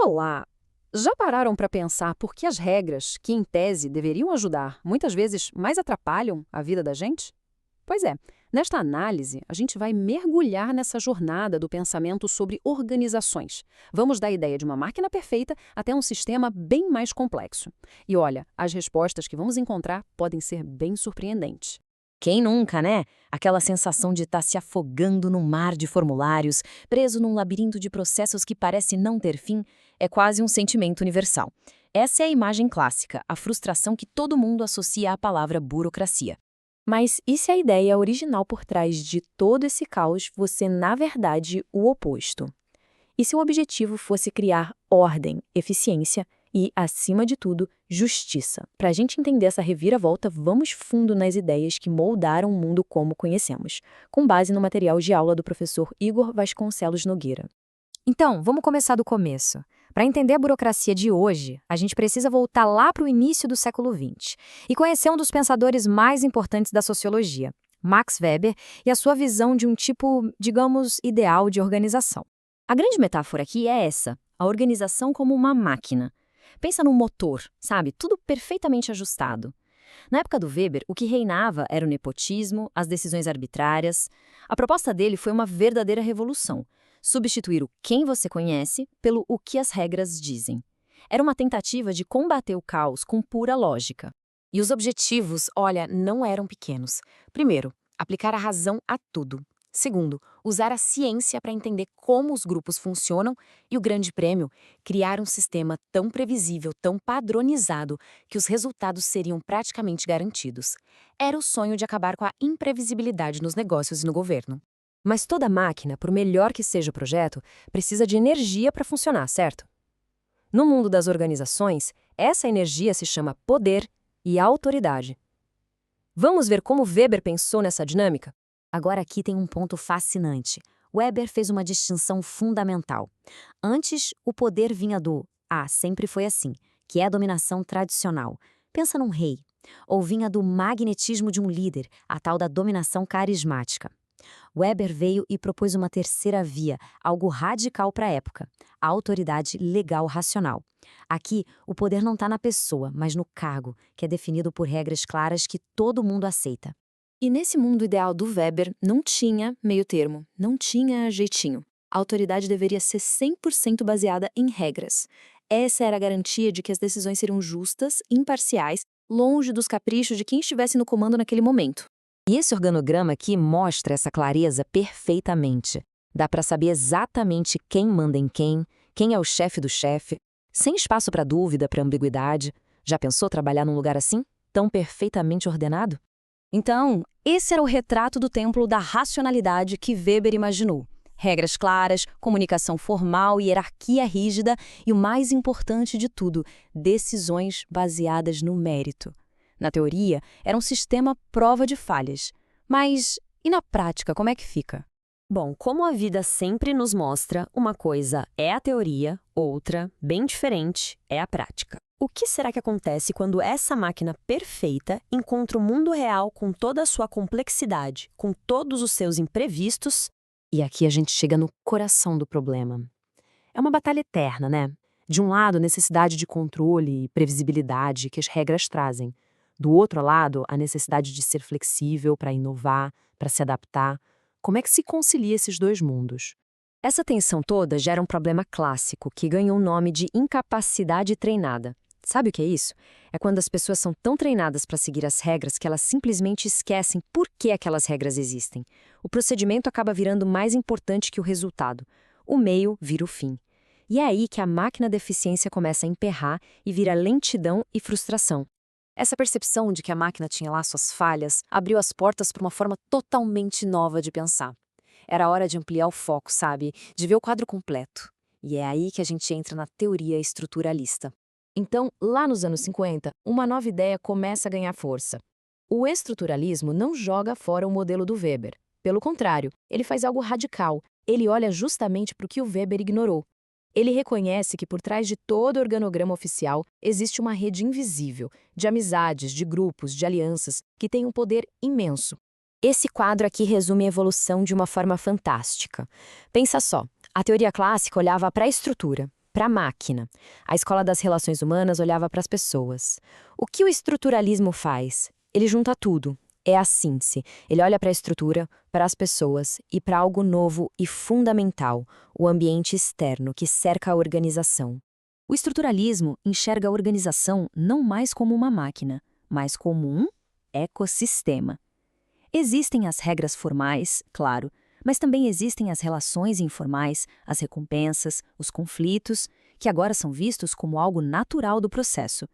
Olá! Já pararam para pensar por que as regras, que em tese deveriam ajudar, muitas vezes mais atrapalham a vida da gente? Pois é, nesta análise, a gente vai mergulhar nessa jornada do pensamento sobre organizações. Vamos da ideia de uma máquina perfeita até um sistema bem mais complexo. E olha, as respostas que vamos encontrar podem ser bem surpreendentes. Quem nunca, né? Aquela sensação de estar se afogando num mar de formulários, preso num labirinto de processos que parece não ter fim, é quase um sentimento universal. Essa é a imagem clássica, a frustração que todo mundo associa à palavra burocracia. Mas e se a ideia original por trás de todo esse caos fosse, na verdade, o oposto? E se o objetivo fosse criar ordem, eficiência e, acima de tudo, justiça? Para a gente entender essa reviravolta, vamos fundo nas ideias que moldaram o mundo como conhecemos, com base no material de aula do professor Igor Vasconcelos Nogueira. Então, vamos começar do começo. Para entender a burocracia de hoje, a gente precisa voltar lá para o início do século XX e conhecer um dos pensadores mais importantes da sociologia, Max Weber, e a sua visão de um tipo, digamos, ideal de organização. A grande metáfora aqui é essa, a organização como uma máquina. Pensa num motor, sabe? Tudo perfeitamente ajustado. Na época do Weber, o que reinava era o nepotismo, as decisões arbitrárias. A proposta dele foi uma verdadeira revolução. Substituir o quem você conhece pelo o que as regras dizem. Era uma tentativa de combater o caos com pura lógica. E os objetivos, olha, não eram pequenos. Primeiro, aplicar a razão a tudo. Segundo, usar a ciência para entender como os grupos funcionam e o grande prêmio, criar um sistema tão previsível, tão padronizado, que os resultados seriam praticamente garantidos. Era o sonho de acabar com a imprevisibilidade nos negócios e no governo. Mas toda máquina, por melhor que seja o projeto, precisa de energia para funcionar, certo? No mundo das organizações, essa energia se chama poder e autoridade. Vamos ver como Weber pensou nessa dinâmica? Agora aqui tem um ponto fascinante. Weber fez uma distinção fundamental. Antes, o poder vinha do sempre foi assim, que é a dominação tradicional. Pensa num rei. Ou vinha do magnetismo de um líder, a tal da dominação carismática. Weber veio e propôs uma terceira via, algo radical para a época, a autoridade legal racional. Aqui, o poder não está na pessoa, mas no cargo, que é definido por regras claras que todo mundo aceita. E nesse mundo ideal do Weber, não tinha meio termo, não tinha jeitinho. A autoridade deveria ser 100% baseada em regras. Essa era a garantia de que as decisões seriam justas, imparciais, longe dos caprichos de quem estivesse no comando naquele momento. E esse organograma aqui mostra essa clareza perfeitamente. Dá para saber exatamente quem manda em quem é o chefe do chefe, sem espaço para dúvida, para ambiguidade. Já pensou trabalhar num lugar assim, tão perfeitamente ordenado? Então, esse era o retrato do templo da racionalidade que Weber imaginou. Regras claras, comunicação formal, hierarquia rígida e, o mais importante de tudo, decisões baseadas no mérito. Na teoria, era um sistema prova de falhas. Mas, e na prática, como é que fica? Bom, como a vida sempre nos mostra, uma coisa é a teoria, outra, bem diferente, é a prática. O que será que acontece quando essa máquina perfeita encontra o mundo real com toda a sua complexidade, com todos os seus imprevistos? E aqui a gente chega no coração do problema. É uma batalha eterna, né? De um lado, a necessidade de controle e previsibilidade que as regras trazem. Do outro lado, a necessidade de ser flexível para inovar, para se adaptar. Como é que se concilia esses dois mundos? Essa tensão toda gera um problema clássico que ganhou o nome de incapacidade treinada. Sabe o que é isso? É quando as pessoas são tão treinadas para seguir as regras que elas simplesmente esquecem por que aquelas regras existem. O procedimento acaba virando mais importante que o resultado. O meio vira o fim. E é aí que a máquina da eficiência começa a emperrar e vira lentidão e frustração. Essa percepção de que a máquina tinha lá suas falhas abriu as portas para uma forma totalmente nova de pensar. Era hora de ampliar o foco, sabe? De ver o quadro completo. E é aí que a gente entra na teoria estruturalista. Então, lá nos anos 50, uma nova ideia começa a ganhar força. O estruturalismo não joga fora o modelo do Weber. Pelo contrário, ele faz algo radical. Ele olha justamente para o que o Weber ignorou. Ele reconhece que por trás de todo organograma oficial existe uma rede invisível, de amizades, de grupos, de alianças, que tem um poder imenso. Esse quadro aqui resume a evolução de uma forma fantástica. Pensa só, a teoria clássica olhava para a estrutura, para a máquina. A escola das relações humanas olhava para as pessoas. O que o estruturalismo faz? Ele junta tudo. É a síntese. Ele olha para a estrutura, para as pessoas e para algo novo e fundamental, o ambiente externo que cerca a organização. O estruturalismo enxerga a organização não mais como uma máquina, mas como um ecossistema. Existem as regras formais, claro, mas também existem as relações informais, as recompensas, os conflitos, que agora são vistos como algo natural do processo.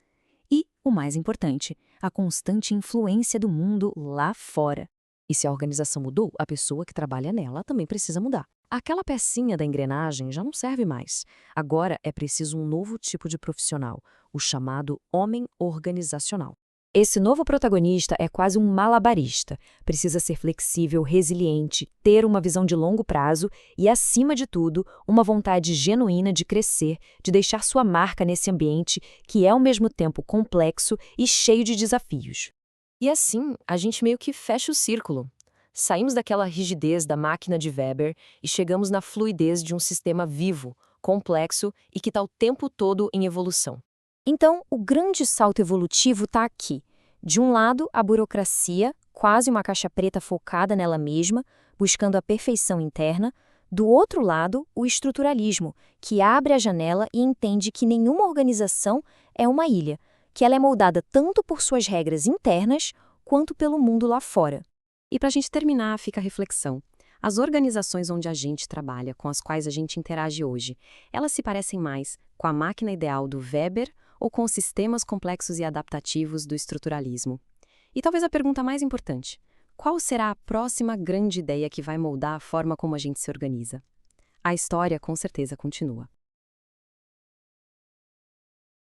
E, o mais importante, a constante influência do mundo lá fora. E se a organização mudou, a pessoa que trabalha nela também precisa mudar. Aquela pecinha da engrenagem já não serve mais. Agora é preciso um novo tipo de profissional, o chamado homem organizacional. Esse novo protagonista é quase um malabarista. Precisa ser flexível, resiliente, ter uma visão de longo prazo e, acima de tudo, uma vontade genuína de crescer, de deixar sua marca nesse ambiente que é ao mesmo tempo complexo e cheio de desafios. E assim, a gente meio que fecha o círculo. Saímos daquela rigidez da máquina de Weber e chegamos na fluidez de um sistema vivo, complexo e que está o tempo todo em evolução. Então, o grande salto evolutivo está aqui. De um lado, a burocracia, quase uma caixa preta focada nela mesma, buscando a perfeição interna. Do outro lado, o estruturalismo, que abre a janela e entende que nenhuma organização é uma ilha, que ela é moldada tanto por suas regras internas quanto pelo mundo lá fora. E para a gente terminar, fica a reflexão. As organizações onde a gente trabalha, com as quais a gente interage hoje, elas se parecem mais com a máquina ideal do Weber ou com os sistemas complexos e adaptativos do estruturalismo? E talvez a pergunta mais importante: qual será a próxima grande ideia que vai moldar a forma como a gente se organiza? A história, com certeza, continua.